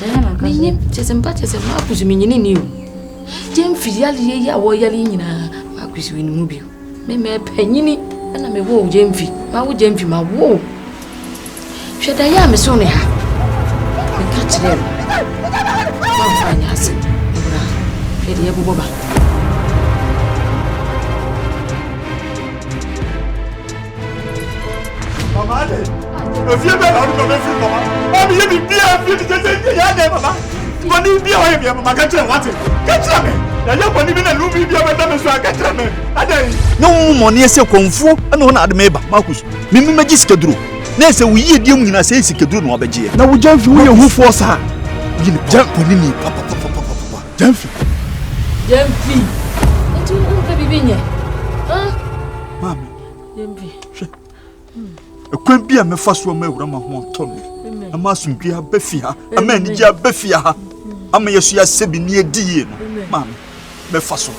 Me chesem akusu me nyini ni o. Gyamfi yale ya wo yale nyina akusu ni mu bi. Me panyini na me wo Gyamfi. Ma wo Gyamfi ma wo. Hweda ya me so ne ha. Me ka kire. Ma fa nya ase. Bra. Hweda ya boba. Mama, if you better not come from Mama, I'm here to be a Mama. Money be a Mama, catch him, what? Catch him. Now you're going to be a Lumi, be a Madame, so I catch him. No money is a kung fu, and one at Meba, Marcus. Mimi Magiska drew. Next, we eat you in a say, Sikadu, no Abaji. Now we jump you who force her. You jump on me, Papa. Gyamfi. Gyamfi. And you won't be in here. Huh? Mammy. Gyamfi. A quaint beer me fast from my Rama Tony. A massum be a beffia, a man, dear beffia. I may see a sebi near dear, Mammy. Me fast.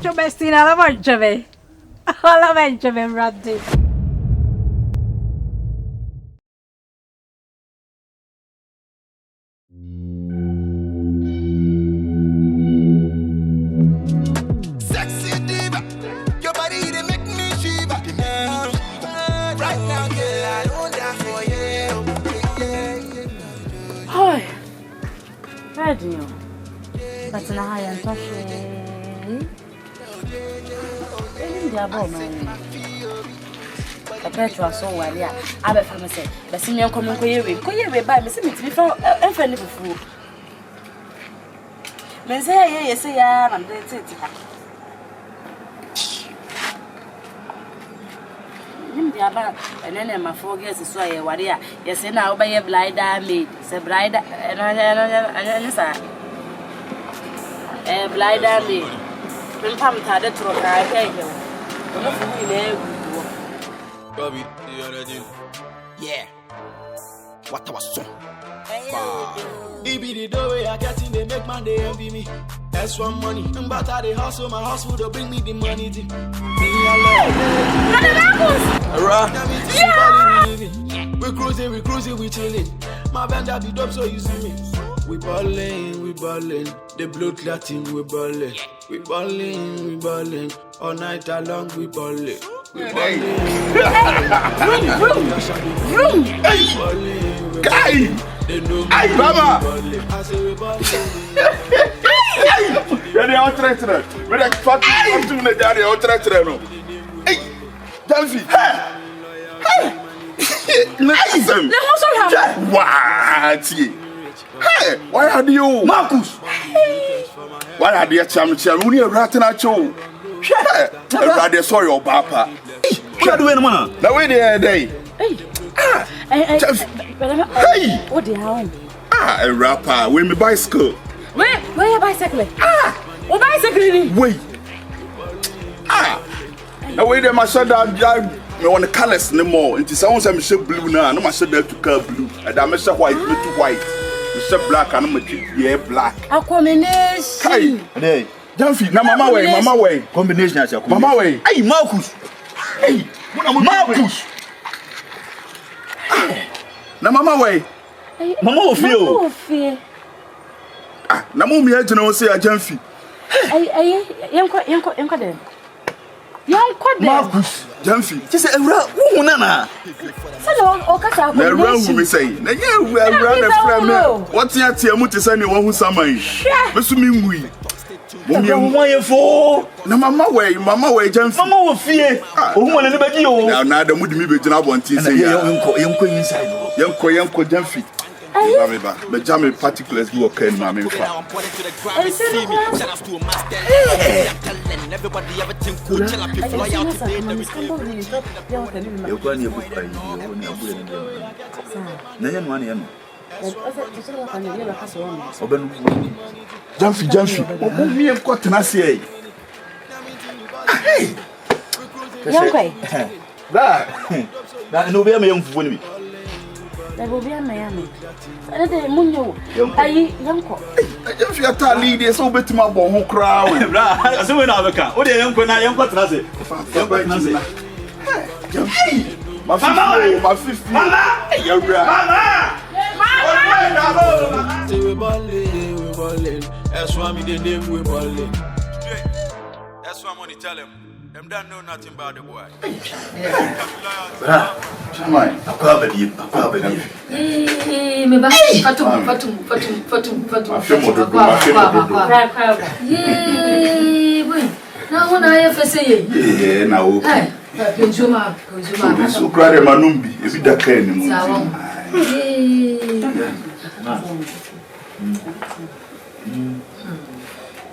Domestina la mangiave. La mangiave, Randy. Sexy diva, your body they make me shiver. Right now, girl, I want that for you. Hi. Radio. That's an high and touch. A petrol so well, yeah. I bet from say, the senior common coyer by Miss Smith before and friendly food. Men say, yes, I'm dead. And then my 4 years is why what yeah. Yes, and now by a blind maid, say bride and a blind maid. Come to the truck, I thank you. Yeah. What was so? It be the doorway I get in, they make man they envy me. That's one money, but I hustle, my hustle to bring me the money. Me we cruising, we chilling. My band be dope, so you see me. We ballin', the blood clotting, we ballin'. We ballin', all night long we ballin'. We ballin'. Vroom! Hey! Hey, Mama! I say we ballin'. Hey! You're all threatened. We're like fucking doing the daddy, all threatened. Hey! Gyamfi! Hey! Listen! What? Hey! Why are you? Marcus! Why are you champion? We are ratting at you. Rather sorry, your papa. What are you doing, man? Now, wait there, day. Hey! What the hell? A rapper with my bicycle. Where your bicycle? What bicycle? Wait. Now, wait there, my son, I want the colors no more. It is someone say me blue now. No, my son there to color blue. And I say white, me to white. Me black, and I'm yeah black. A combination. Hey, Gyamfi, na mama way. Combination as your mama way. Hey, Marcus. Hey, Marcus. Na mama way. Mama will feel. Na mummy e jina say Gyamfi. Yanko dem. Marcus, Gyamfi. Just a who nana. Hello, Okasa. Na who me say. Na you run a friend. What you tia mu te say ne wo hu saman. Besu mi ngui. Mama for. Na mama way Gyamfi. Mama will fear. Who want to be you? Na da mu di mi be jina bonti say ya. Yanko inside. Yanko Gyamfi. But Jamie particulars do okay, mammy. Everybody ever think cool till I fly out today. You're going to book. Gyamfi. Me and cotton, I say. Hey, Young that no be a young for me. There will be a man. And then Munyo, I uncle. If you are telling me, so bet my bone crowd. So when I come, what do you want? I am what I say. My 50. Mama! We balling. That's why me the name we balling. That's why money tell them. Them don't know nothing about the boy. Chamai, Akabenezercomedy. Me ba fatum. Boy. Now when I have say now okay. Consumer. So cry manumbi, if you da can mu.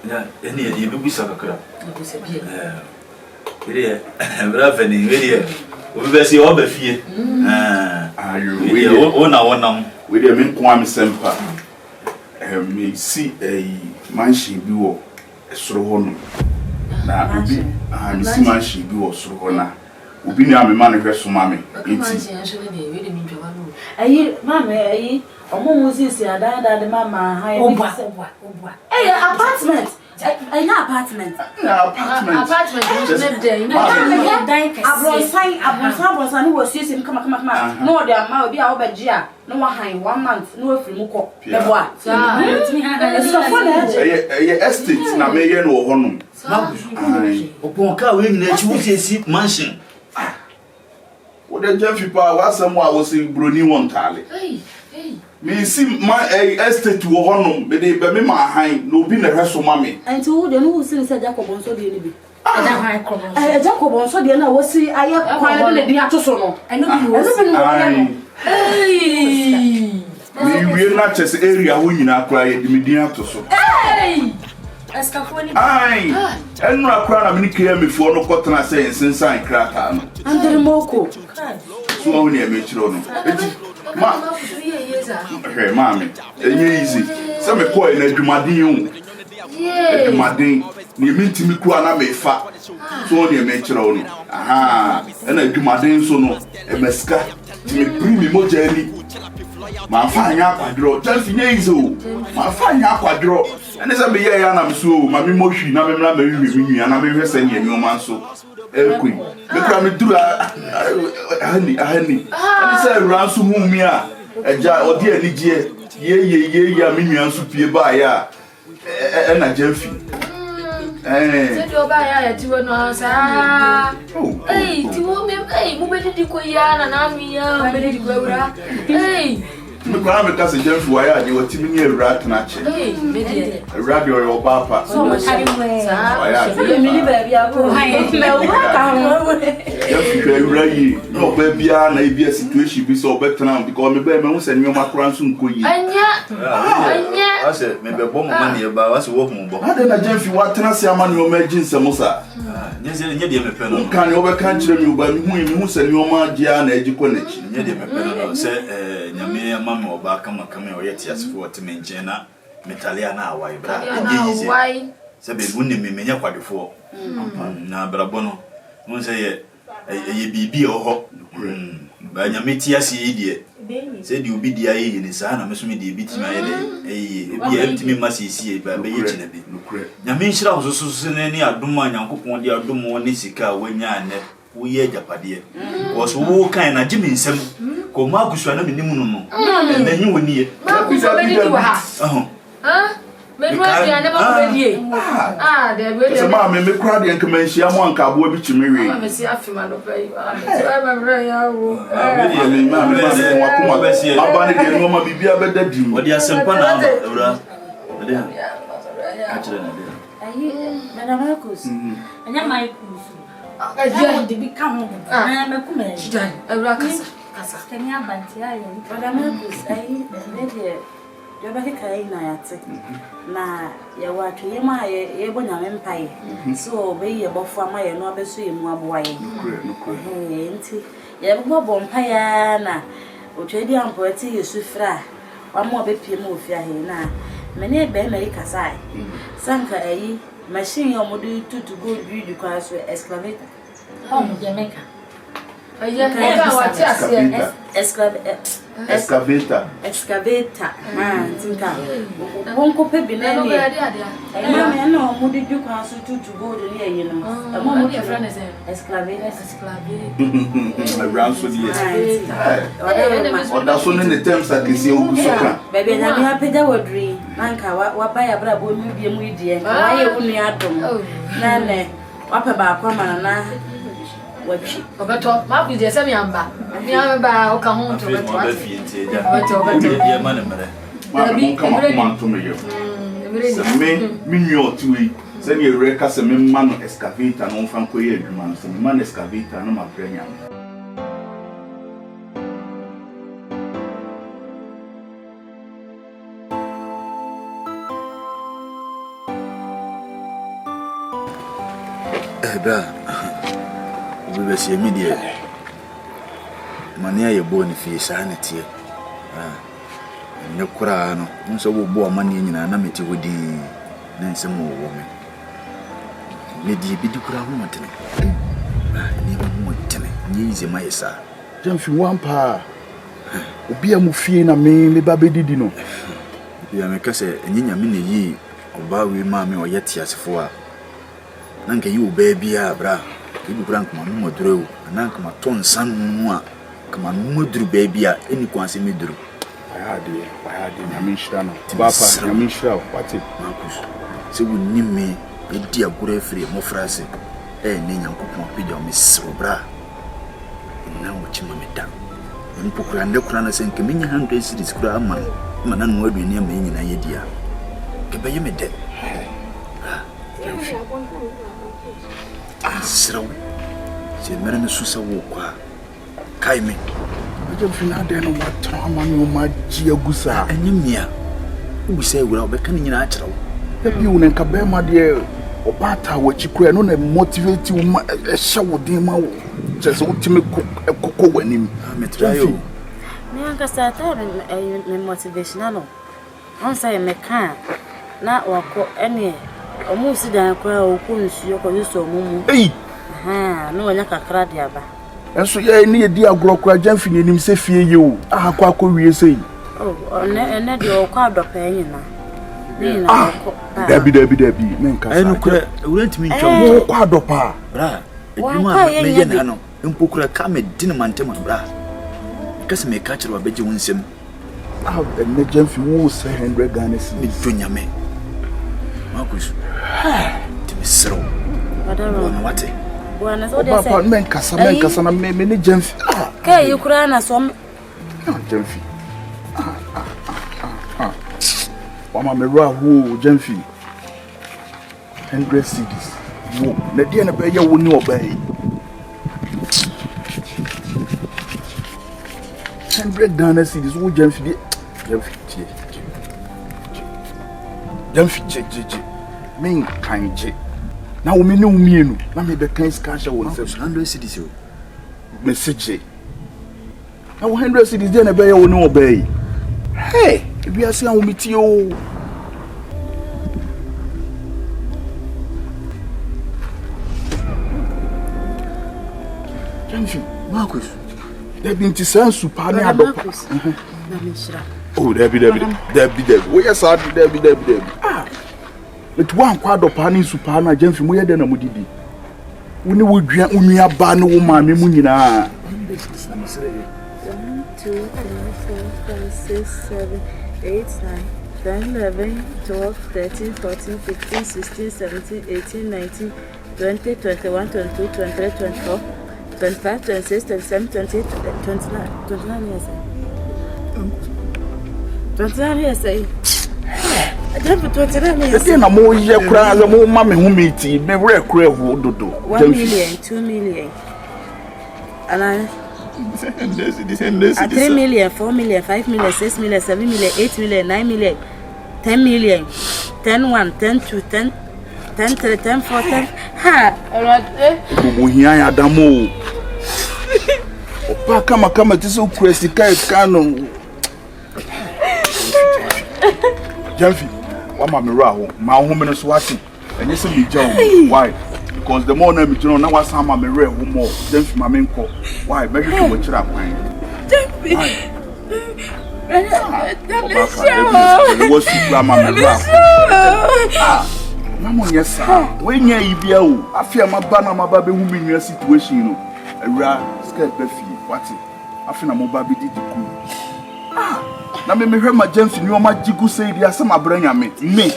Yeah, any idea be sakakra. Here, Ravening, here. We be see all be fie. We ona. We dey me kwam sempa. Me see a mansion bi wo esoro ho no. Na obi me see mansion bi wo soro ho na. Obi ni ame man hwe so mame. Mansion so dey we dey me dwa no. Ayi, mama, ayi. Omo Moses ada the mama high. Obwa. Hey, apartment. An apartment. Apartment was not there. You know, Abron was using come. No, there are be our Begia. No one high 1 month, no free muko. Estate na me yen wo honum. Opon ka we nyina chi wo see mansion. What the Gyamfi pa wa some wa wo say broni won tale. Hey. Me see my estate wo honum be dey be me ma han no bi na hweso ma me. And to the no see say Jacob on so dey ni bi. Jacob on so dey na wo see aye kwan de dey atoso no. I know you wo. Hey. Me we na chese area wo nyina akra ye de me din atoso. Hey. Escafoni. Ai. Enu akra na me ni kaya me fo no kotena say sensan krata no. Andere moko. So wo ni e me chiro no. Ma, okay, mommy. Easy. Some me call in adwumaden o. Yeah. Adwumaden. Ni mintimi ku ana me fa. So ni me kire o no. Aha. Na adwumaden so no. E meska. Ti me bring me moja ni. Ma fa anya akwadro. Gyamfi nye easy o. Ma fa anya akwadro. Ene se me ye ya na me so o. Ma me mo hwi na me mra me hwi me nua na me hwe se ni enwoma so. Ekui. Me kra me dura ahani. Ani se ransu hu mi a eja odi anigye ye me nua so pie ba ya na Gyamfi. Se do ba ya ti wo no sa. Ti wo me mu be di ko ya na mi ya be di ko ewura. Me kra me ka se Gyamfi wa ya de wati mi ni ewura tena che. Me de ewura de o papa. So much carry way. Sa. Me ni baby ako. Me wa ka mo. Gyamfi ewura yi. No ba bia na e bia situation bi so obetena because me be hu se nyoma kra nso nko yi. Anya. Ase me be bom ma ne ba wase wo hu bo. Ade na Gyamfi wa tena se ama nyoma aginsem sa. Nye de me pe no. Kan yo be kan kire mi ba mi hu se nyoma agia na agiko na chi. Nye de me pe no se nyame mama oba kama oyeti asefo otime nche na metalia na awai bra. Awai. Se be wunni me menya kwadefo. Na brabo no. Won se ye bibi oho. Ba nyame ti ase yi de. Se di obi dia yi ni sa na meso me de bi ti ma ye de. Bi e ti me masisi ba be ye chine bi. Nyame nhira wo so ne adom Nyankopon de adom wo ne sika wanya ne wo ye japade. Wo so wo kan na jimi nsem. Ko ma gusua na menimu no. Na nyi woni ye. Ma gusua be di wa ha. Me do afia ne ba ko die. De be. Se ma me kra de nka manhia mo anka abo bi chimiwe. Ma me si afima no pe. So e ba mra ya wo. Me ma wa kuma be sie. Aba ne de no ma bibia be da dim. Odi asempa na ewura. Ade ha. Achire na de. Ayi, Madam Marcus. Anya my kusu. Aja de bi ka ho. Anya me kuma. Chidan, ewura kasa. Kenya banti ayi. Madam Marcus, ayi, ne de yo ba ke kai na yate. Na ya watu ye ma ye bo nyame mpaye. So be ye bofo ama ye no abeso ye mu aboa ye. Nti ye bo mpaye na otwedi ampo ati yesu fra. Wa mo be pie mu ofia he na. Mene be America sai. Sanka ayi machine yo modu to go build kwa so excavator. Jamaica. Ayi ka wa ti ase excavator. Excavator. Tinka. Won't copy binary. I know, Moody Duke also to go to the you know. A moment your friend is excavator. Around so yes. That's one in the terms that is your baby. I'm happy that would dream. Manka, what by a bravo medium with you, and why you only had them. Nane, what about Comana? What she overtop, Mark, you say, I'm back. I'm about come home to your man. Come on to me. Me, send you records and man excavator and on Franco, man excavator and my premium. We were seeing media. Mania, your bone if you sanity. No crown, so we bore money in an amity with the Nancy more woman. Maybe be the crown wanting. Never more telling, easy, my sir. Gyamfi one pa. Obi amufie na me le ba bedidi no. Ya me kase enyinya me ne yi oba we ma me oyeti asefo a. Na nka yi oba bia bra. Ibu bra nkoma no moduro na nkoma ton san nu a kama no moduro ba bia eni kwanse me duro. Bayade na me shira no. Bapa na me shira wati makus. Se woni me edi agura afiri mo frase. Ne nyankopon pidwa me srobra. Na wo chima me da. Mpokura ndekura na se nke menya 100 cities kura ama mana no aduani ama nyina yedia. Kebe ye me de. Sraw. Se mere me susa wo kwa. Kai me. Gyamfi na de no watro ama me o maji agusa. Enyimia. Ubi se wura obeka nyina a kyerɛw. Ebi wo nka be ma de obata wachi kura no na motivate wo ma ehya wo den ma wo. Just ultime koko wanim. Me try you. Me anka sata me motivational. On say me kan na wako ene omu si dan kura oku nsuo ko yuso mumu. No wanya kakra dia ba. Enso ye ne edi agro kura Gyamfi ne nim se fie ye o. Akwa wie sei. Ene de okwa adopa nyina. Nina okwa. Dabi me nka sa. No kura urantimi ntwa mo okwa adopa. Bra. Edwuma me ye na no. Mpokura ka me dine mantema bra. Kase me ka kyerwa beje wonsem. Ne Gyamfi wo 100 Ghana cedis. Medonyame. Marcus. Ti me sro. Wana wate. Wana so dey say. Papa men kasa na me ne Gyamfi. Kai yukura na so Gyamfi. Mama me ro ahu Gyamfi. 100 cedis. Wo, na dia na be ye wo ni obai. 100 Ghana cedis wo Gyamfi men kanje na wo me ne umienu na me be kan skasha wo nse 100 cedis o message na 100 cedis dey na be ye wo ne obai. Hey, bi ase an wo miti o. Gyamfi, Marcus. There been to send super near adopt. Oh, Debbie. Oh, yes, I did, Debbie. But one quad of panning super na Gyamfi more than a mudidi. We knew we grant me a ban woman, Munina. 1, 2, 3, 4, 5, 6, 7, 8, 9, 10, 11, 12, 13, 14, 15, 16, 17, 18, 19, 20, 21, 22, 23, 24. 25, 26, 27, 28, 29 years. 29 years. I don't put 29 years. I'm more year cry, the more mammy who meet you, never a crave would do. 1 million, 2 million. And I 3 million, 4 million, 5 million, 6 million, 7 million, 8 million, 9 million, 10 million, 10 1, 10 2, 10 3, 10 4, 10. Ha! Bubuhiya Adamo. Opa kama tiso crazy kai kano. Gyamfi, mama me raho, ma ho me no so wati. Enye se me jaw. Why? Because the more na me jino na wasa ma me re ho more. Gyamfi ma me nko. Why? Make you go chira kwan. Gyamfi. was Grandma. Mamma, yes, sir. When you be out, I fear my banner, my baby, who in your situation, you know. A rare scared Buffy, what's it? I feel I'm a baby did you cool. Now, me hear my James in your magic say, there's some bring me.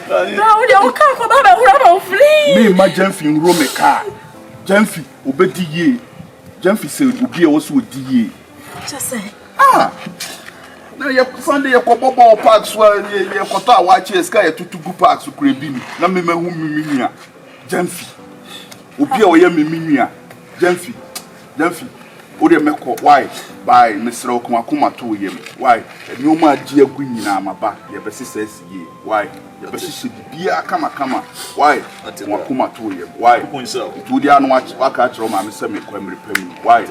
Now, you can't come out of free. Me, my Gyamfi in Rome car. Gyamfi, obey ye. Gyamfi said, will be also with ye. Just say, Now, you Sunday, your ball parks where you got watch a sky to go parks to Crabini. Now, me, whom me, Gyamfi. Obey or Yammy, Gyamfi. Ode meko why by Mr. Okumakuma to him why no ma dia gwini na amaba ye besi says ye why ye besi bia kama why Okumakuma to him why to dia no waka tro ma me se me kwamre pam why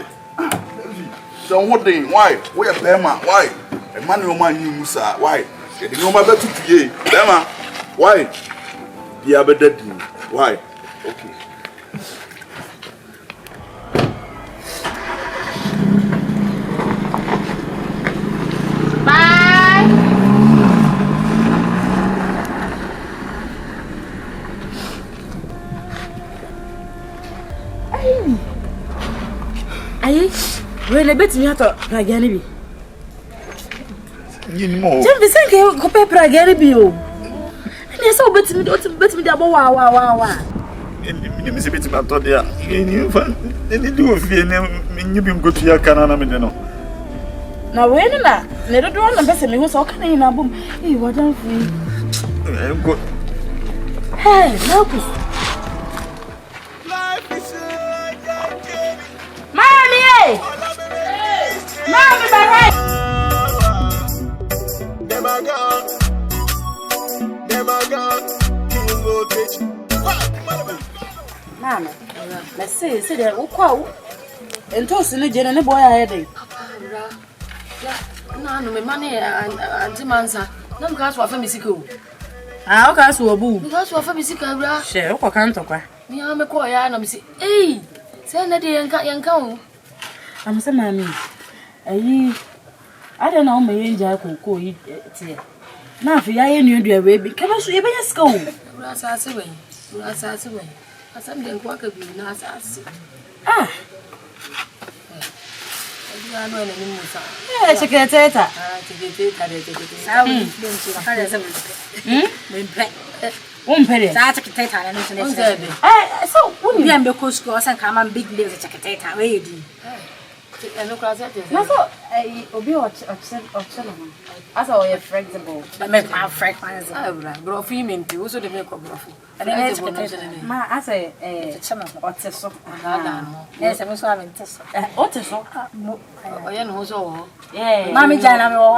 so what thing why we e bema why e man no ma nyi musa why e de no ma betu pie bema why bia bedadi why okay. When a bit me out of Pragani. You know, Jim, the same compare Pragani. And you're so better me, don't bet me double wow. And you miss a bit about there. You do fear and you go to your canana. Now, when not, never do on the best of me was all kind in a boom. Hey, what don't we? Hey, Marcus. Mommy! Mommy, my right! Mamma, let's say that we'll call and toss in the general boy I had. No, my money and Timansa. No cars for Femisico. I'll cast you a boo. Because for Femisica, share or can't talk. Me, I'm a choir, and I'm saying, hey, send a day and cut young cow. I'm saying, Mammy, I don't know, my angel could call it. Now, if I knew your baby, come on, so you better school. That's away. That's away. I something quack of you, not as Ah, I know any more. yeah, secretary. So, wouldn't be a coast course and come and big laser secretary. I look at it. No, so I be as I flexible. But make my fragrance. Bro, female, also the make of broth. And then it's Ma, as a channel or tesso. Yes, I was having tesso. Oteso. I am also. Yeah, Mammy Jana, oh,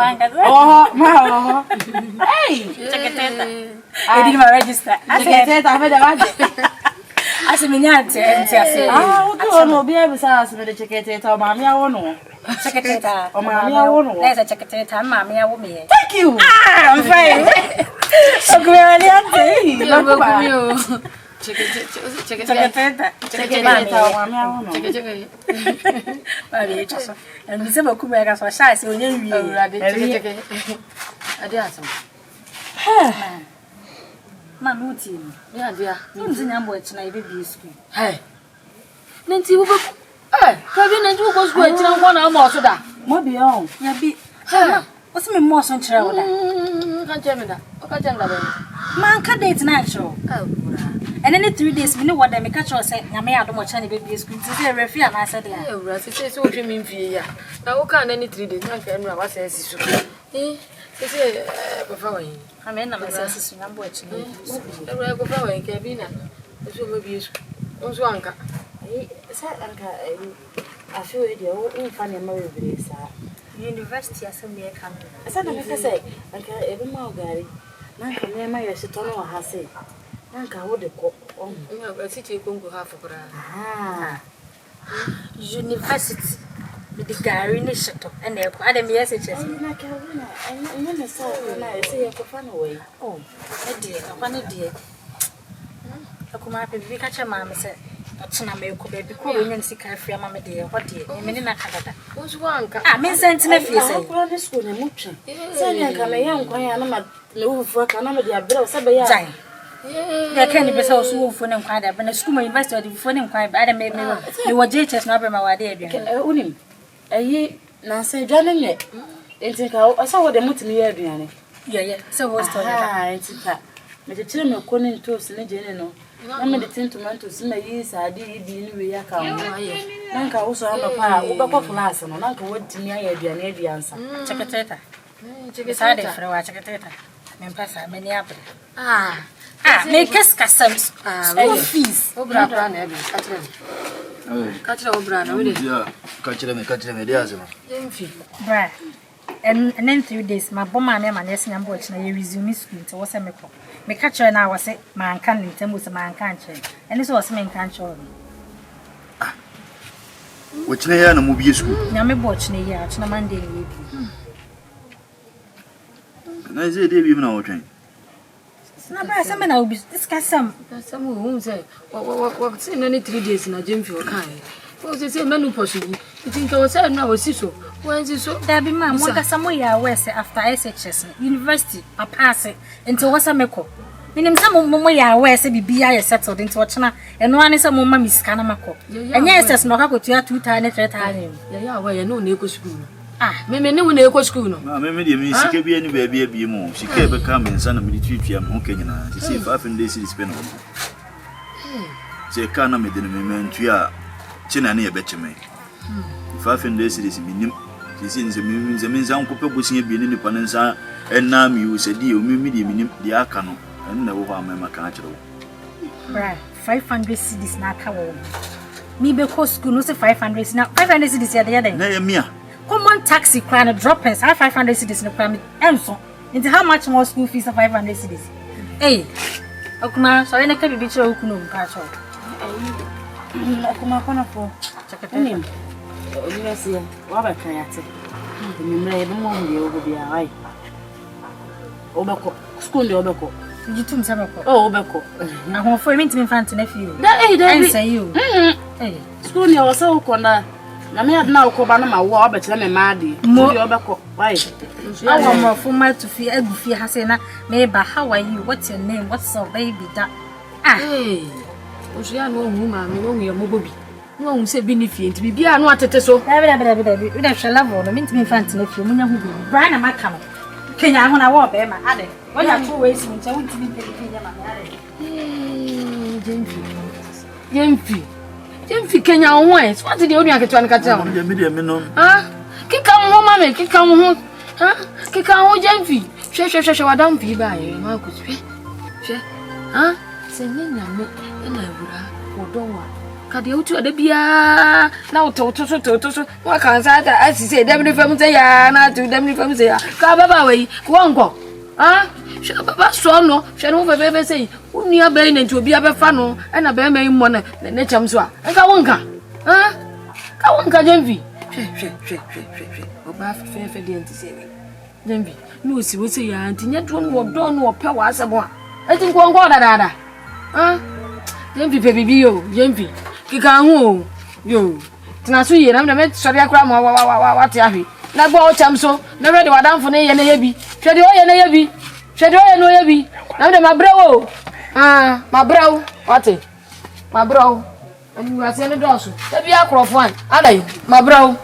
hey, secretary. I didn't register. I said, I had a I said, Minyat, ah, no, be able to ask me the secretary or Mammy, I won't. secretary, or Mammy, I won't. there's a secretary, Mammy, I will be. Thank you. I'm fine. So, and Miss Kumagas was shy, so you Mamma, Yeah, dear. who's in Ambush and I did this. Hey, Nancy, hey, Kelvina, you was going to 1 hour more so that. Maybe on. Yeah, be. What's me more son travel? Can't tell me that. Okay, tell me. Man, can't date natural. And then 3 days, we know what they make a choice. I may have much any baby school to say, refuse. And I said, Oh, Russ, it's so dreaming for you. Now, can't any 3 days, I can't remember what says. Eh, say, performing. I mean, I'm a sister, I'm watching. I go for Kelvina. This will be also Anka. I feel it, funny movie. University Assembly come. I said, I say, I can't even more Gary. Nanka, near my Sitono has said. Nanka, what the cook on a city Congo half of ah, University with the Gary in the shuttle and the Academy messages. and Kelvina, and then I saw when I say I could find away. Oh, dear, I want a dear. I come up and we catch a mamma said, Ochina me ko baby ko wen sika free ama me de what dey me ne na kadada Won't wanka. me sent na fie say ko na school na mutwe say nka me yan kwan ya na ma me wo fu aka na me de abrɛ say be ya Jai ya kan be say so wo fu ne nkwan da be na school university de fu ne nkwan ba da me wo JHS na be ma wade aduan unim ayi na say dwane nye enti ka asa wo de mutumi ya aduane yeah so wo story enti ka me de kire me ko ne toast ne je ne no na me de tin tomatoes na yi sade yi bi ni we ya ka wo na nka wo so ama pa wo be ko class no na nka wo timi ya aduane aduansa cheketeta sade frewa cheketeta me pasa me ni abre me kasam school fees Obra bra na ebe. Kachira obra na we dey. Yeah, kachira me dey azema. Gyamfi. bra and then 3 days my bomma me manesi nyambo chi na ye resume school to wo se me ko me kachira na wo se man kan ntemu se man kan che eni so wo se me kan che o Wachina ya na mu biye school. nyame bo chi na ye a chi na mande ye bi Na ze dey bi na wotwen. na bra se me na obi discussam Some who say what say no 3 days na Gyamfi o kan. Wo say menu possible. You think I was say na wo si so. When si so. da bi ma mo kasa mo ya wese after SHS university a pass into wo se me ko minim sa mo ya wese bibia ye settled into wo china eno ane sa mo ma miska na mako enye SS no ka ko tua 2000 3000 Ya wa ya no na eko school no. Me ne wo na eko school no. Ma me dey me sika bia ni ba bia mo. Sika e be ka me nsa na me twitwia mo ka nyina. Ti 5 days is spend on. Se ka na me de me ntua china na ye be cheme. 5 days is minim. Ti sin se me nsa nkope bosia bi ni nipa nsa enna mi u se di o mi di minim di aka no. En na wo ha ma ka akere wo. right 500 cedis na aka wo mi be ko school no se 500 na 500 cedis ya de Na ye mia. common taxi crown droppers 500 cedis no crown enso into how much more school fees of 500 cedis hey akuma so ene ka bibi chiro okuno nka cho akuma kona po chakatani university wa ba kan yate ni mra e mo ndi ogo bia ai obako school ndi obako jitum samako obako na ho fo emi ntimi fant na fiu da da say you school ndi wasa ukona na me adna ukoba na ma wo obetele me maadi ndi obako why awo mo fo ma to fi agufi ha say na me ba how are you what's your name what's up baby da Oṣù ya no hu ma me no hu ye mobobi. No hu se bi ni fie nti bibia no atete so. Dabi we da hwela vo no ntimi fant na fiu munya hu bi bra na maka no Kenya ho na wo be ma ade when you two ways nche ntimi pe Kenya ma ade Gyamfi Kenya ho e so ati de onu aketo an kata ho. Me dey me no. Kika ho ma me kika ho. Kika ho Gyamfi. Hwe wadam bi ba ye ma ko hwe. Se nyanya me na awura wodonwa ka de otu ade bia na ototo so wa kan sa ta asise dem ni fam se ya na tu dem ni fam se ya ka baba we ko nko hwe baba so no hwe no fe se unu ya be na nti obi abefa no na be mai mo na ne cham so ka wonka ka wonka Gyamfi hwe oba fe de nti se Gyamfi no si wo se ya nti nyedro no wodon no ope wa asebo a eti nko dada Gyamfi baby yo Gyamfi kika hu yo tina so ye na me sori akra mo wa te ahwe na gbo o cham so na ready wadamfo ne ye na ye bi hwede o ye na ye bi hwede o ye no ye bi na me mabrawo mabrawo wate mabrawo ani wa se ne doso e bi akrofo an adai mabrawo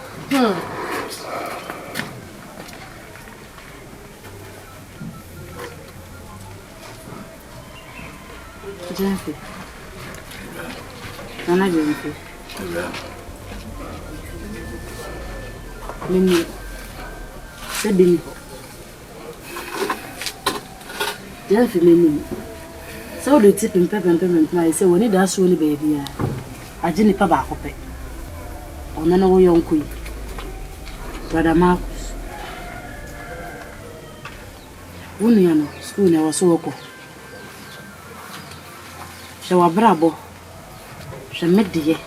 Gyamfi Nana Gyamfi Mimi Sebini Gyamfi mimi So do tip pempe I say woni da so ni baby ya agi ni pa ba kope ona na wo yonko yi brother Marcus wonu ya no school na wo so woko she wa brabo she medie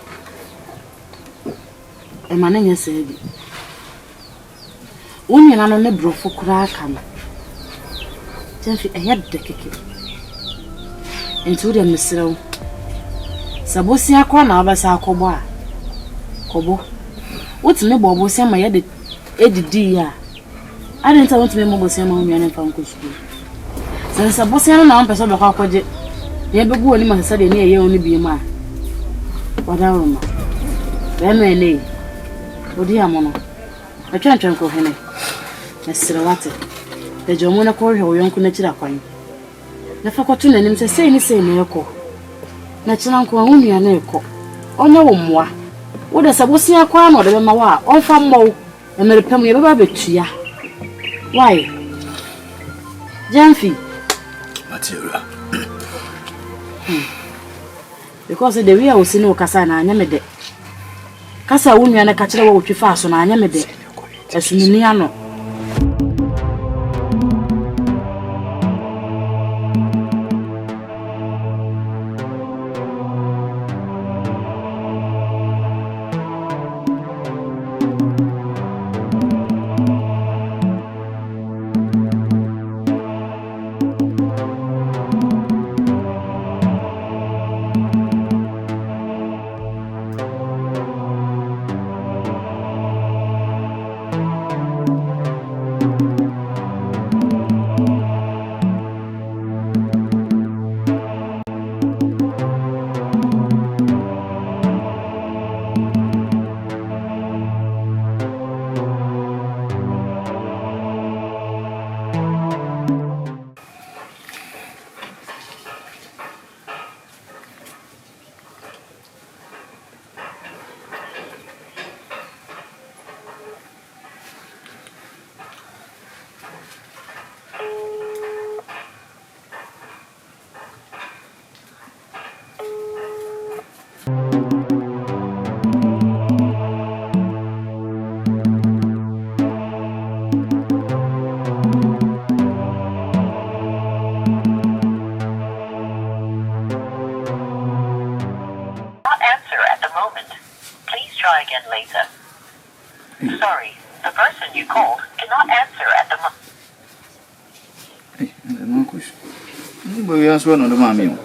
e ma na nya se bi wonu na no ne brofo kura aka no Gyamfi e yad de keke entu de mesrew Sabosia kwa na abasa akobo a. Kobo. Wotime bobosia ma ye de edidi ya. Adenta wotime bobosia ma onua ne fa nko school. Sabosia na ampeso be kwa akwaje. Ye begu oni ma sese de ne ye oni bi ma. Wadaroma. Be no ene. Odi amono. Atwantwan ko hene. Mesere wate. De jomo na ko hwe oyonko na kira kwan. Na fa ko tuna nim sei ni ekọ. Na kira nko onua na ekọ. Onye wo mmoa. Wo de sabosia kwa na de be ma wa. Onfa mmo. Emerepam ye be ba betua. Why? Gyamfi. Material. Because the way I was in Okasa na anya me de. Kasa wunua na ka kire wo twifa so na anya me de. Asumini ano. Again later. Sorry, the person you called cannot answer at the moment. Hey, no question. Anybody else want on the mommy?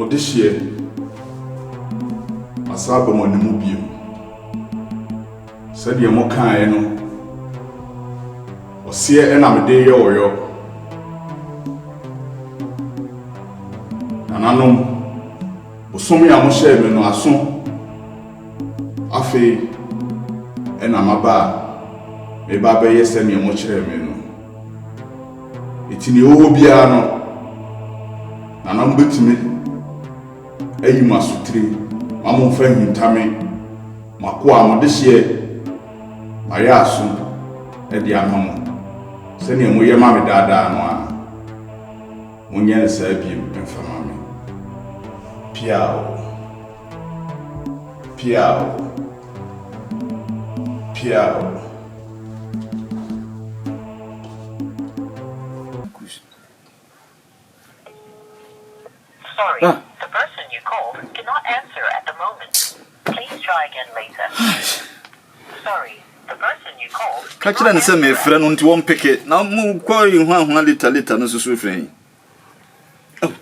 This year, I saw them on the movie. Said you more kind, or see an day or yo. And I know, but some of you share me no asun. Afe, and I'm a bar. Me baba yes and you much share me no. It's in the obiano. And I'm with me. Eyi masutri mamu fa hintame makwa amodehye ayaso e dia mamu se ne moye ma me dada no a munye ne sa biem mfama me piao Sorry, the person you called cannot answer at the moment. Please try again later. Sorry, the person you called. Catch it and send me a friend on to one picket. Now move quarrying 100 later, no so free. Oh,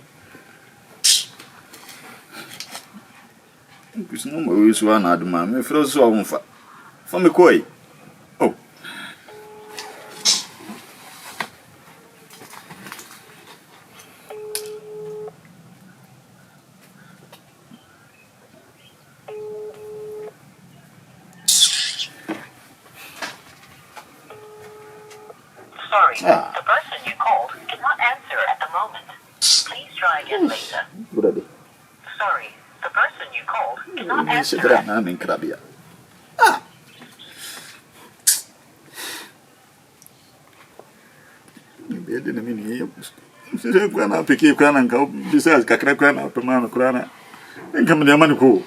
there's no more use one ad man. If those so on for me, koi. Oh. Sorry, the person you called cannot answer at the moment. Please try again later. Sorry, the person you called cannot answer. Maybe I didn't mean Sisi kuna piki kuna nka bisa kakra kuna automano kuna nka mnyamani ko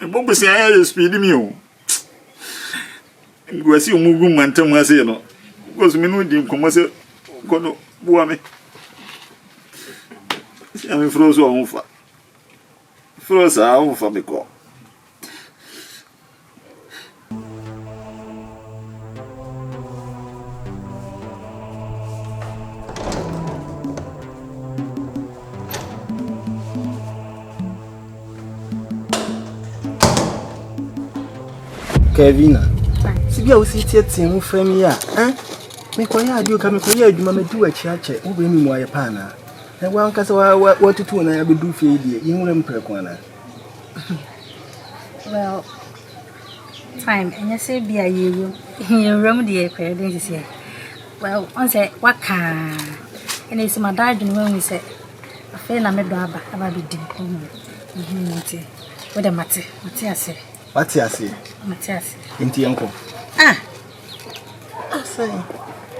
bombo si aya speed mi o ngwasi umugu mantamu ase no because me no di nkomo se kono bua me si ami frozo onfa froza onfa me ko Kelvina, si bia wo si tietie mu frame ya, me koya adio ka me koya adwuma me du achiache, wo be mi mu aye pa na. Na wa nkasa wa tutu na ya bedu fe die, yinwure mprekwa na. Well, time, and you say be a you room the aquarium this year. Well, on say waka, and it's my dad when we say a fair me draba about the deep. What a matter, Matthias. Matthias. Inti uncle. I say,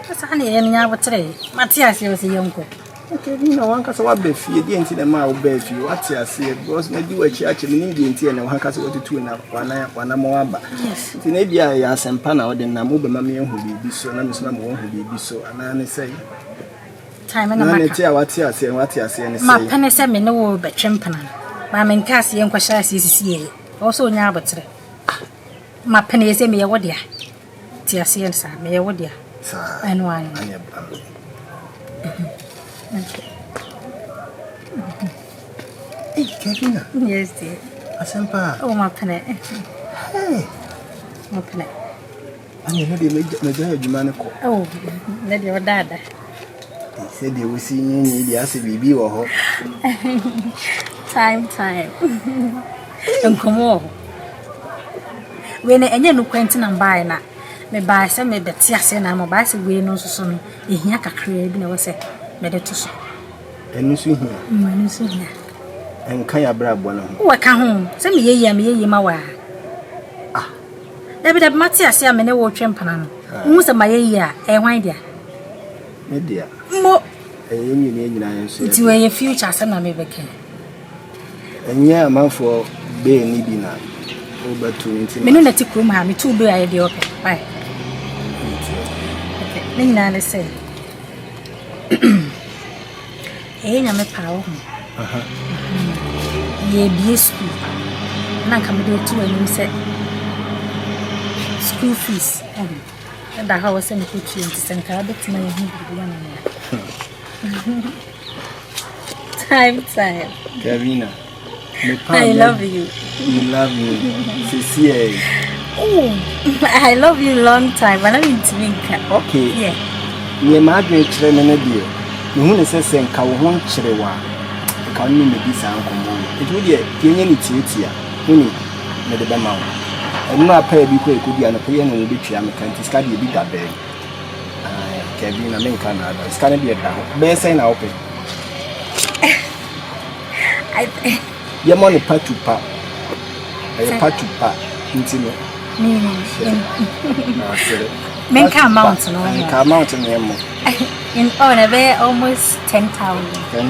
that's honey, and ya were today. Matthias was a uncle. Okay, you know, one case of be fear, the anti the mile be few. What's I say, was not do a church in India and one case of the two and one more. Yes, maybe I ask and pan out and Namuba Mammy who be so, and Miss Mamma who be so, and I say, time and I tell what I say, what I say, and my penny sent me no but champion. My in Cassie and Quashas is here. Also, now but my penny is a mere what dear. Tia Siensa, mere what dear. And one. Hey, Kelvina. Yes, dear. Asempa. Oh, my penny. Hey, my penny. And you know they made Jumanico. Oh, let your dad. He said they will see me the acid baby or time. And come on. When any no quentin and buy na, me buy some me betias and I'm a bicycle way no son. In here, crave never say, meditation. And you see here. And Kaya Brab one. Oh, I come home. Send me ye, my wa. Ah, there be the Matthias, I may no champion. Most of my year, and why dear? My dear. More. It's where your future son I may become. And yeah, man for being Nibina. Over 20 minutes. Me no let me too do idea okay. Bye. Okay. Nina say. Eh, na me power. Ye be school. Na come do to and say school fees. And that how send put you into Sanka bet na time. Kelvina. I love you. You love me. Sincere. Oh, I love you long time. I love you to me. Okay. Yeah. You imagine children and dear. You want to say Sanka won't chirewa. Can you make this uncle? It would be a Kenyan Tia. Honey, made the Bama. And no pay because it could be an opinion will be Chiam can't study a bit that bag. Kelvina main Canada. It's gonna be a down. Bear saying open. Your money patupa. Patupa. Intino. Men come mountain. Come mountain. In honor, almost 10,000. 10,000.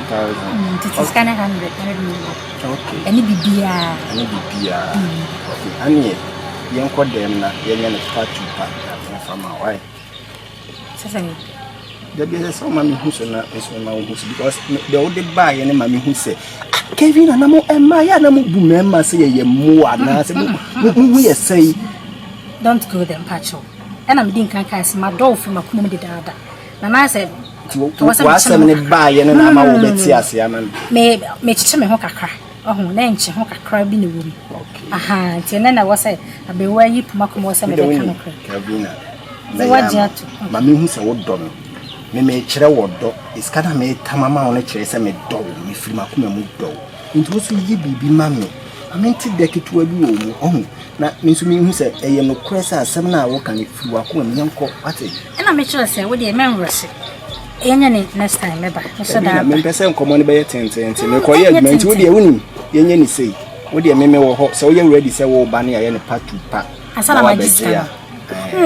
It is kind of 100 million. Okay. Any BBR. Okay. And yet, young Quademna, young patupa. From my wife. There is some mammy who's not because the old buy any mammy who say. Kevin and Namo and Maya Namu Bumema say ye more we say don't go them patcho. And I'm thinking my door from a comedy dada. And I said, what's a minute buy and I'm all Betias, may chimney hoka cry. Oh, Nancy hoka cry in the room. Aha, till then I was say, I'll be where you Pumakum was a Kevina. What jet? Mammy who's a wood dog. Me chere wodo is kana me tamama on chere se me do me firi makoma mu do nti so yi bibi ma me amenti deketo abi wo mu ohun na me so me hu se eye no kresa asem na wo kan firi wakoma me yanko ate na me chere se wo de memrese yenya ni next time me ba so da me pese nkomo ne be tenten me koye adment wo de woni yenya ni sei wo de me wo ho se wo ye ready se wo ba ne ya ne patupa asala magista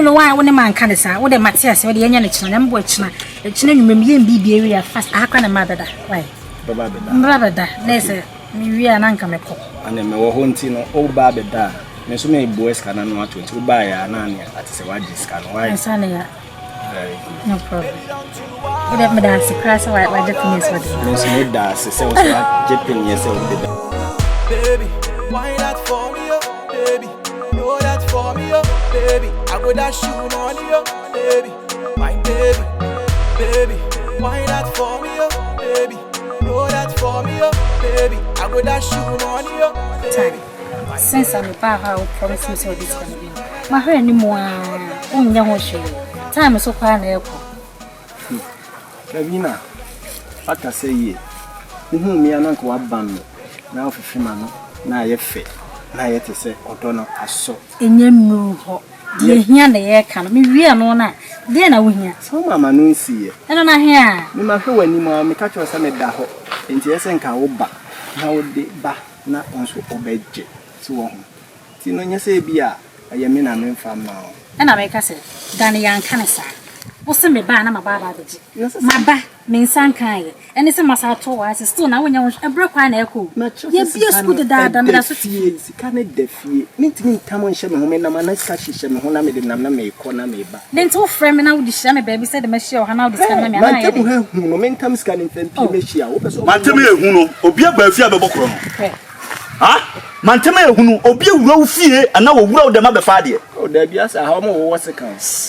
no why when man can say what the Matthias what the enya china na mbo china chine nyum me bibi area fast akwa na mabeda why baba beda mabeda nese mi wi ananka meko ane me wo ho nti no o ba beda me so me boys kana no ato nti ba ya na ane ati se waji scan why sana ya no problem ida me da se class why Japanese what me so me da se o so Japanese o beda baby why not for me baby know that for me baby I go dash you on you baby my baby baby why not for me baby know that for me baby I go dash you on you baby since I'm about how promise me so this can be my hair anymore onya ho hwe time so kwa na eko Kelvina aka say ye hu mi ananka wa ban me na ofifima no na ye fe na ye te se odono aso enyemru ho de hia na ye ka no me wi no na de na wo hia so mama no nsiye eno na hia me ma hwe wani ma me ka cho se me da ho enti ese nka wo ba na wo de ba na onso obeje ti wo ho ti no nya se bia aye me na me mfa ma o ena me ka se dan yan kanesa wo se me ba na ma ba beji ma ba me nsan kan ye ene se masa to wa se still na wonya wo ebra kwa na eko ye bia school de da me da so tie sika ne defie mintimi ntamo nhye me ho me na ma na sika hye me ho na me de nam na me ko na me ba den to frame na wo di hye me baby said me hye o ha na wo di sika na me na ye man tabu hu no me ntam sika ne mfam pie me hye a wo peso man tem ehu no obi aba fie abebokro no ha man tem ehu no obi ewura wo fie ana wo wura wo de ma be fa de o da bia sa ha mo wo sika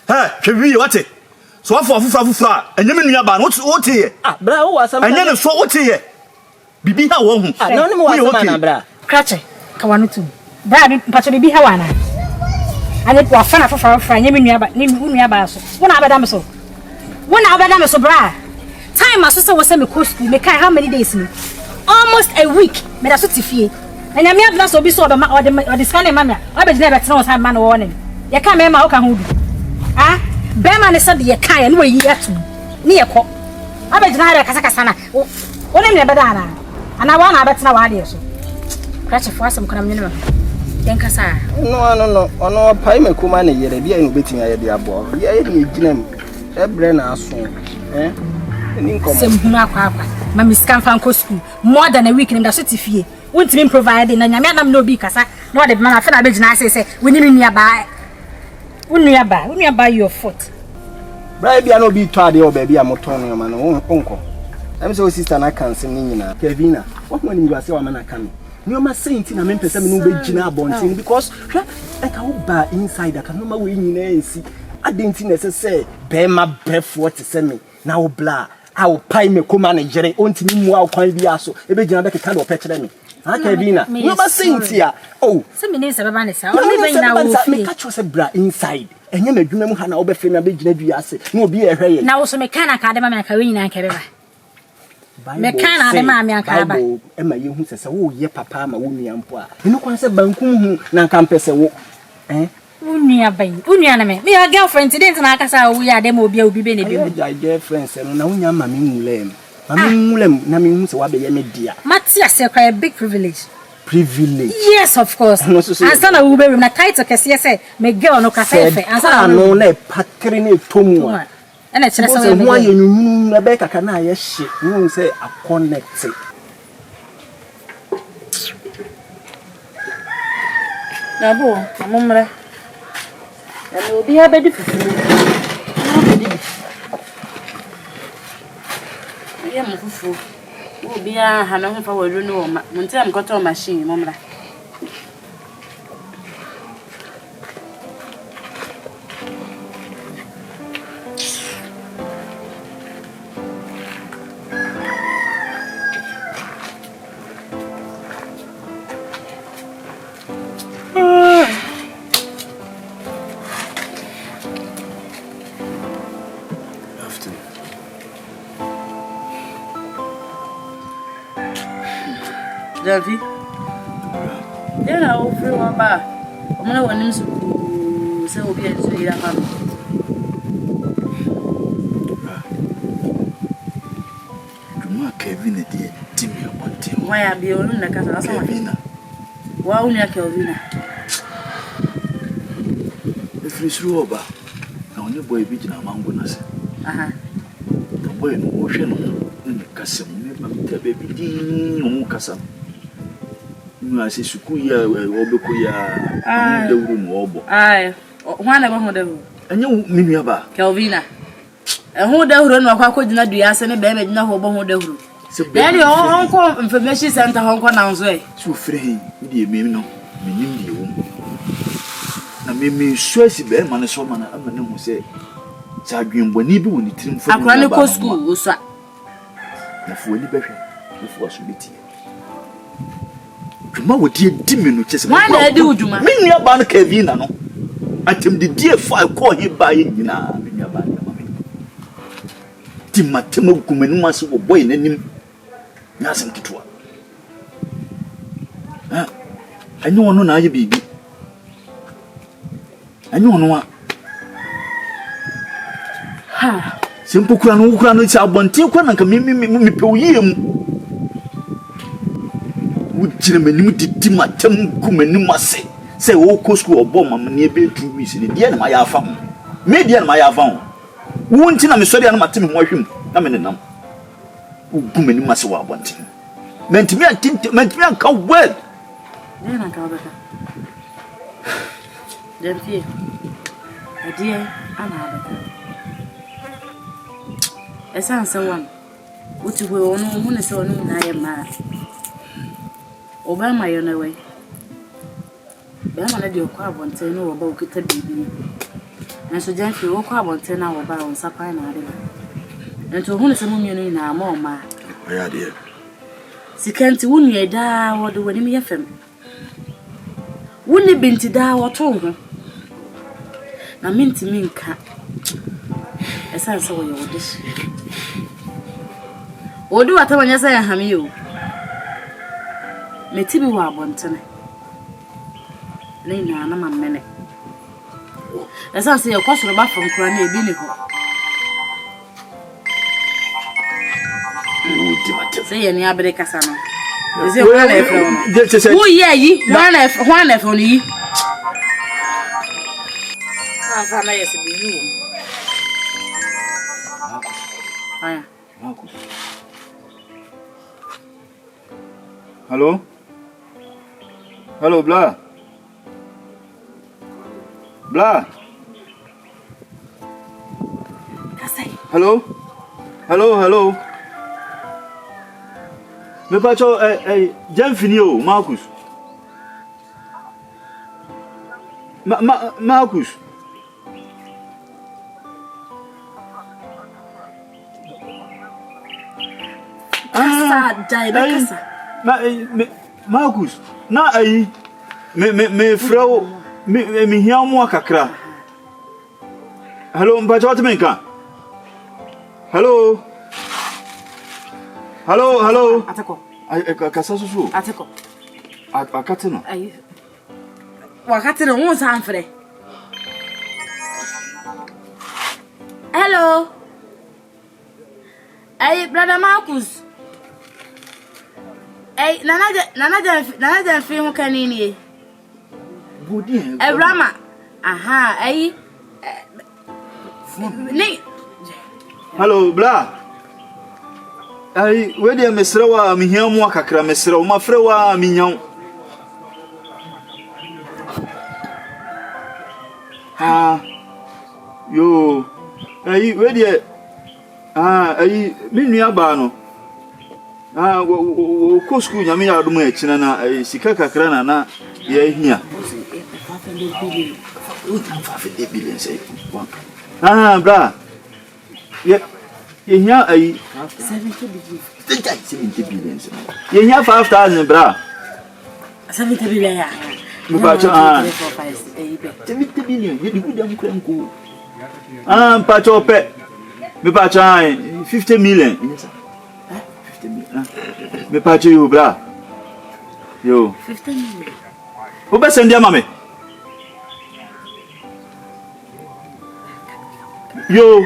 ha hwewi wate so afọ afufra enye me nua ba no wote ye bra wo asam enye ne so wote ye bibi ha wo hu no ne mo asam na bra krache ka wanu tu bra bi mpacho bibi ha wana ane po afana afufra enye me nua ba ni nua ba so wona abeda me so bra time aso se wo se me ko school me kai how many days ni almost a week me da so tifie enya me abla so bi so ma o de scan ma me obejina be tena wo sa ma no wo ne ye ka me ma wo ka hu du Bema ne said ye kan no yi atu ne ye ko abegina ha kasa na wona me beda na ana wa na betena wa de so krache fo asem kona me ne den kasa no ono pai me kuma ne yere bia no betin aye de abo ye de ginam ebre na aso ni nkom sem hunu akwa ma miskan fan ko school more than a week in da so tifie wontimi provide na nyame adam no bi kasa no de ma na fa na abegina se woni me nua ba Unyaba your foot. Bra bia no bi to ade o ba bia moton no ma no onko. Am so sister na kan se ni nyina. Kelvina, what money you say wa na kan. Ni o ma saint na me pese me no be gina abontin because e ka wo ba inside aka no ma we nyina ensi. Adenti na se be ma brefo te se me na wo bla a wo pai me koma na jere ontimi mu a kwan bia so e be gina be ka do pe kire me. Kelvina, no ma saint ya. Oh, se me ne se baba ne sa. O me be na wo me catch us bra inside. Enye madwuma mu ha na obefe me abegina dua ase na obi ehwe ye na wo so me kan aka de ma me ka we nyina nka beba me kan na de ma me aka ba e ma ye hu sese wo ye papa ma wo nua mpo a enu kwan se bankum hu na nka mpese wo unua ban unua na me your girlfriend didn't na aka sa wo ya de ma obi a obi be ne bi mu ja girlfriend se no na wonya ma me nwulem na me hu se wa be ye me dia Matia se kwa a big privilege. Yes, of course. Ansana ube na title kesi say me girl no ka say fe. Ansana no na patri na tomu. Ena chere say we ho ayenu na be kaka na ye hye. No say a connect. Na bo, amomre. Na obi ha bedu fufu. Ya mo fufu. Obi ha na ho fa waru no ma. Monte am koto machine momra. Gyamfi. Dena o free one ba. O mana wanim su se obi en so ira ma. Duma Kelvina die timi obonte. Wa ya bi onu na kasa asa Kelvina. Wa unu ya Kelvina. E free suru oba. Na onye boy bi jina mango na se. Aha. boy no hwe no kasam me ma meta baby din o kasam mu ase suku ya obeko ya dawuru no obo ai hwana ba ho dawuru anya me nua ba Kelvina ho dawuru no akwa gina dua ase ne be ma gina ho bo ho dawuru then onko information center honko na nzo e so free di me no menim di wo na me suasi be ma ne so ma na amane hu se adwenboni bi woni tirim fo akwa ne ko school uswa na fo ni behwe na fo aso beti dwuma wodi di me no chese ma na edi udwuma me nua ba no Kelvina no atem de die fa ko he ba ye nyina me nua ba na ma me ti matema gumanu ma se wo boy nanim na sem kitwa anyo wono na aye bibi anyo wono a ha simple kura no cha bontin kwa na me pe oyiem wujire manim didi matam kumanim ase say wo ko school obo mam na ebe 2 weeks ni dia na ma ya fa me dia na ma ya fa wo nti na me sori na matem ho ahwem na me nenam ugumanim ase wa bontin mentimi anka well na ka baka Gyamfi adie ana baka esa nsawan uti we onu hu ne se onu na ye ma Obama yo na we be ma na de okwa abonte no wo ba okita bibi na so Gyamfi wo kwa abonte na wo ba won sapa na ade ento hu ne se mu mienu na ma o ma aya de sikanti wunu ye da wo de wani me yefem wuni binti da wo to ho na minti minka esa nsa wo ye wo dish odu atamanya sa ya hame yo metibi wa abontene le na mamene esa se ye kwasoro ba fam kura na ebi ni ho udi matem se ye ni abere kasa no eze wa na efro no wo ye yi wa na efro no yi fa na yes bi yu aya Hello? Hello, Blah. Blah. Hello? Hello. Me pacho Gyamfi ni o, Marcus. Marcus. Kasa. Marcus, na ai me frau me hiamu akakra. Hello, mpacho what menka? Hello. Ateko. Kasa susu. Ateko. Akate no. Ai. Wakati no won san frɛ. Hello. Ai brother Marcus. Ai nana Gyamfi ho kanini. Bodi. Ebrama. Aha, ai. Ni. Hello, Blah. Ai, we dey mesrewa me hiamu akakra mesrewa ma frewa me nyaw. Yo. Ai, we dey ai me nua ba no. Wo ko school nyame ya adom akina na sika kakra na ye hia. Billion say. Bra. Ye hia ai 70 billion. Ye hia 5,000 bra. 70 billion ya. Me ba cha 70 billion. Ye di gudam kranko. Pa cha ope. Me ba cha 50 million. 50 million. Me pa cha you bra. Yo. 50 million. Wo be send dia mame. Yo.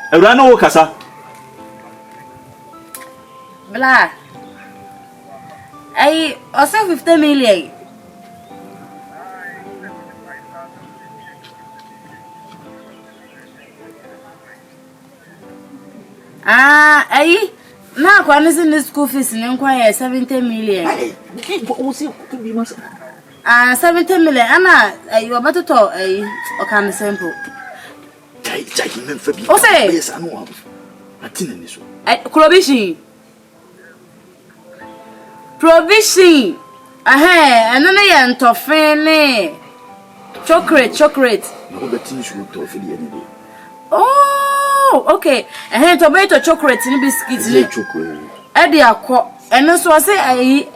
Ewra no wo kasa. Blah. Ai, also 50 million. Ayi. Na kwa nisi school fees ni nkwa 70 million. O se to be masa. 70 million ana ayi obatoto ayi okan sample. Chai men fabi. O say yes anu. Atina ni so. Provision. Eno na ye ntofe ne. Chocolate. No betin so to fe de ni. Oh, okay. Tomato chocolate ni biscuit ni. Chocolate. E de akọ. Eno so say ayi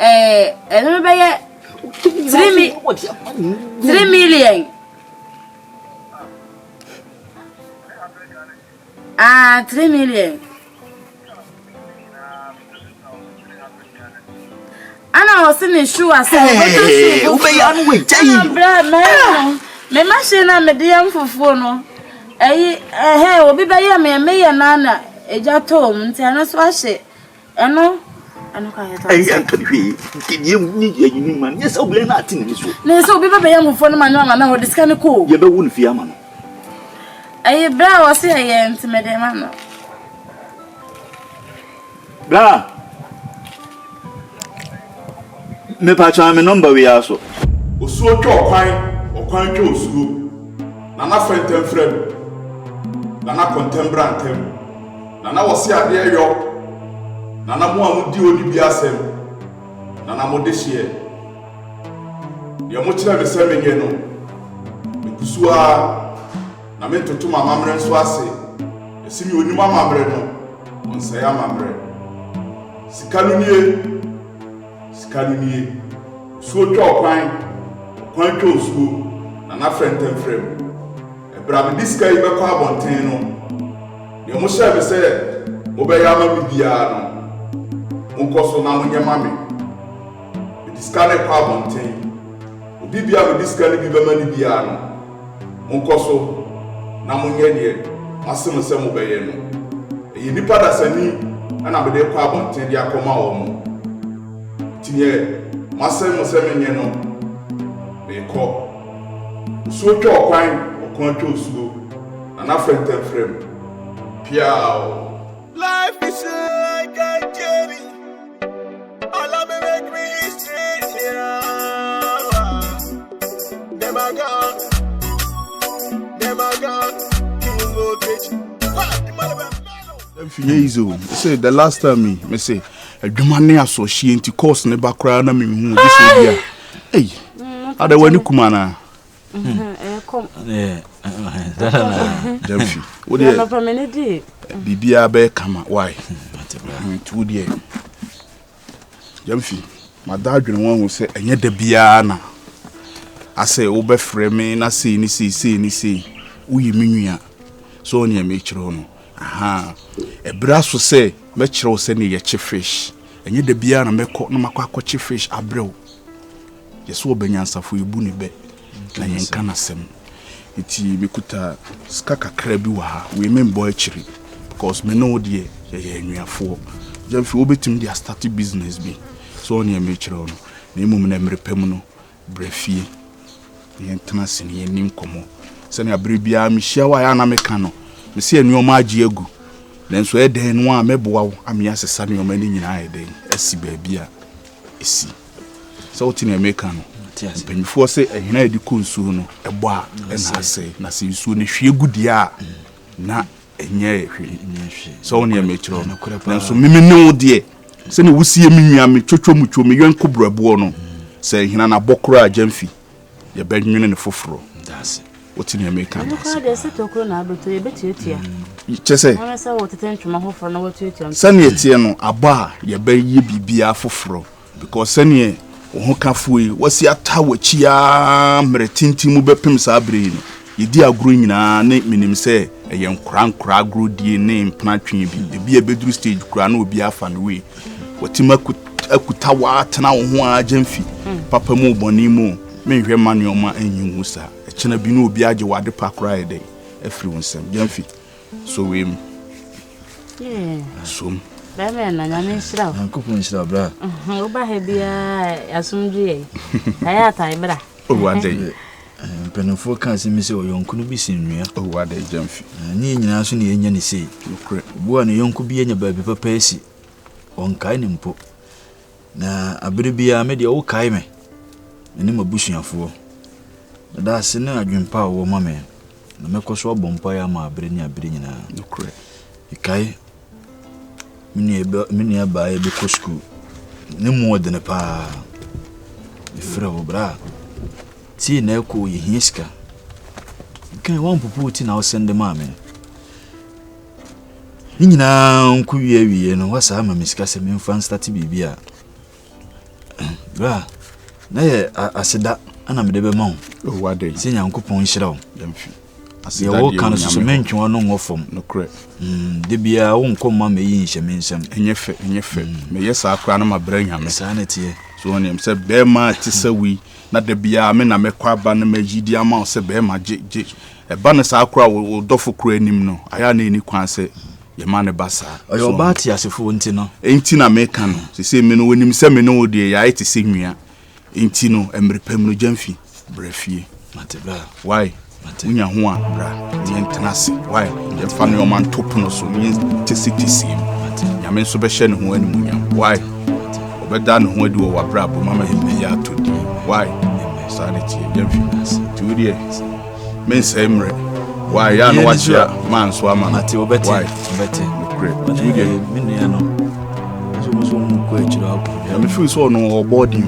eno be ye 3 million. 3 million. Ana was in shoe as me machine me dem fufu no. Obi ba ya me ya na eja tom nti ana so ahye. Eno ka heto. Anthony kinye ni yini man. Yes obi na atin ni so. Na so obi ba ya fufu no man na ho diska ne ko. Ye be won fi ama no. Bra was here nti me dem man. Bra. Me pa cha me number we aso. Osuo twa okwan twa osuo. Na na fentem frem. Na na contembrantem. Na na wose ade yo. Na na mo amudi odi bi asem. Na na mo de hie. Ye mo kira me se menye no. Me kusua na me toto mama mre nso ase. Esimi oni mama mre no. Onse ya mamre. Sikanunie. So twa kwan twa osuo na na frentem frem ebra me diska yi be kwa abonten no ye mo hye be se mo be ya ma bibia no mo koso na mo nyema me diska ne kwa abonten obi bia me diska ne bi be ma ni bia no mo koso na mo nye de asem se mo be ye no e nipa da sani ana be de kwa abonten dia koma wo mo tinye masem menye no me ko so twa okwan twa osuo na na frentem frem piao. Life is like a journey. All of me make me straight here. Never gone. King go teach. If you say the last time me say adwumane associate course ne bakra na me hu this year. Hey. Ada wani kumana. Kom. Gyamfi. Wo de. Na pa me ne di. Bibia be kama why? Tu de. Gyamfi. Madadwene won hu say enye da bia na. Ase wo be frame na sei ni sei. Wo yi menua. So on ye me kiro no. Aha. Ebra so say me kiro say ne ye che fish. Enye da bia na mekọ na makọ che fish abrew. Yeso obanyansafo ibu ne be. Na yenka na sem. Iti mekuta skaka krabi wa ha. We membo akiri because me know de ye anuafo. Gyamfi obetim dia start business bi. So on ye me kiro no. Na emum na mrepam no brefie. Yentena sene yenim komo. Sene abrebia me hia wa ya na meka no. Me se anuoma agi agu. Nenso eden no a meboa wo amia sesa ne oma ni nyina eden asi baabia esi. So what in America no. Mpanyifo se ehina edi konsu no ebo a na ase na se isu ne hwie gudia na enye hwie. So on ye mechiro no. Nenso meme ne wo de se ne wusie menua me twotwo me ywen kobrabo no. Se ehina na bokoro a Gyamfi ye badwene ne foforo. That's what in America. Chese. Sani etie no aba ye ba ye bibia foforo because sani wo kafui wasi atawachi ya mretinti mu bepem sa abre no yedi agro nyina ne minim se eye nkra agro die ne mpnatwen bi ebi ebeduru stage kura na obi afa no we watima akuta wa atena wo ho a Gyamfi papa mu boni mu menhwe maneoma enyihu sa echena bi no obi age wade pakora ede afri wonsem Gyamfi so we so Bebe na nyame shira. Ankopo nshira bra. Oba he bia asumdue. Aya tai bra. O wade. Penofo kan se mi se o yonku no bi sinua. Oh wa da Gyamfi. Ni nyina so ne enya ne sei. Nokre. Bua ne yonku bi enya baabi papa esi. On kai ne mpo. Na abere bia me de o kai me. Ene mabusuafo. Da se na adwempa wo mame. Na mekoso obompa ya ma abere ni abere nyina. Nokre. Kai mini aba e be ko school. Ne mu odene pa. Ifra wo bra. Ti na ko ye hiska. Kan wan pupu ti na o sende ma me. Ni nyina nku wie no wasa ama misika se me fan start bibia. Bra. Na ye aseda ana me de be ma wo. Oh wa da. Se nyankopon hyira wo. Gyamfi. Aseda wo kan so mentwe wono ngofom. Nokre. De bia wo nkomma me yi nhye me nsem. Enye fe. Me yesa akra na mabra nyame. Sa na tie. So onim se be ma ti sawi na de bia me na mekwa ba na magidi ama se be ma je e ba na sa akra wo dofo kro anim no aya na eni kwan se ye ma ne basa oyo ba ti asefo nti no enti na meka no se me no wonim se me no wo de ya ite se nwia enti no emrepam no Gyamfi brafie mate bra why unya ho a bra di entenase why ye fa no man top no so ni tesi mate nyame so be hye ne ho anim nya why obeda no ho adi wo wabra bo mama he ya to di why sanity Gyamfi to die men say mre why ya no watch ya man so ama mate obete great to die men ya no so mu ko e chiro apo ya me feel so no body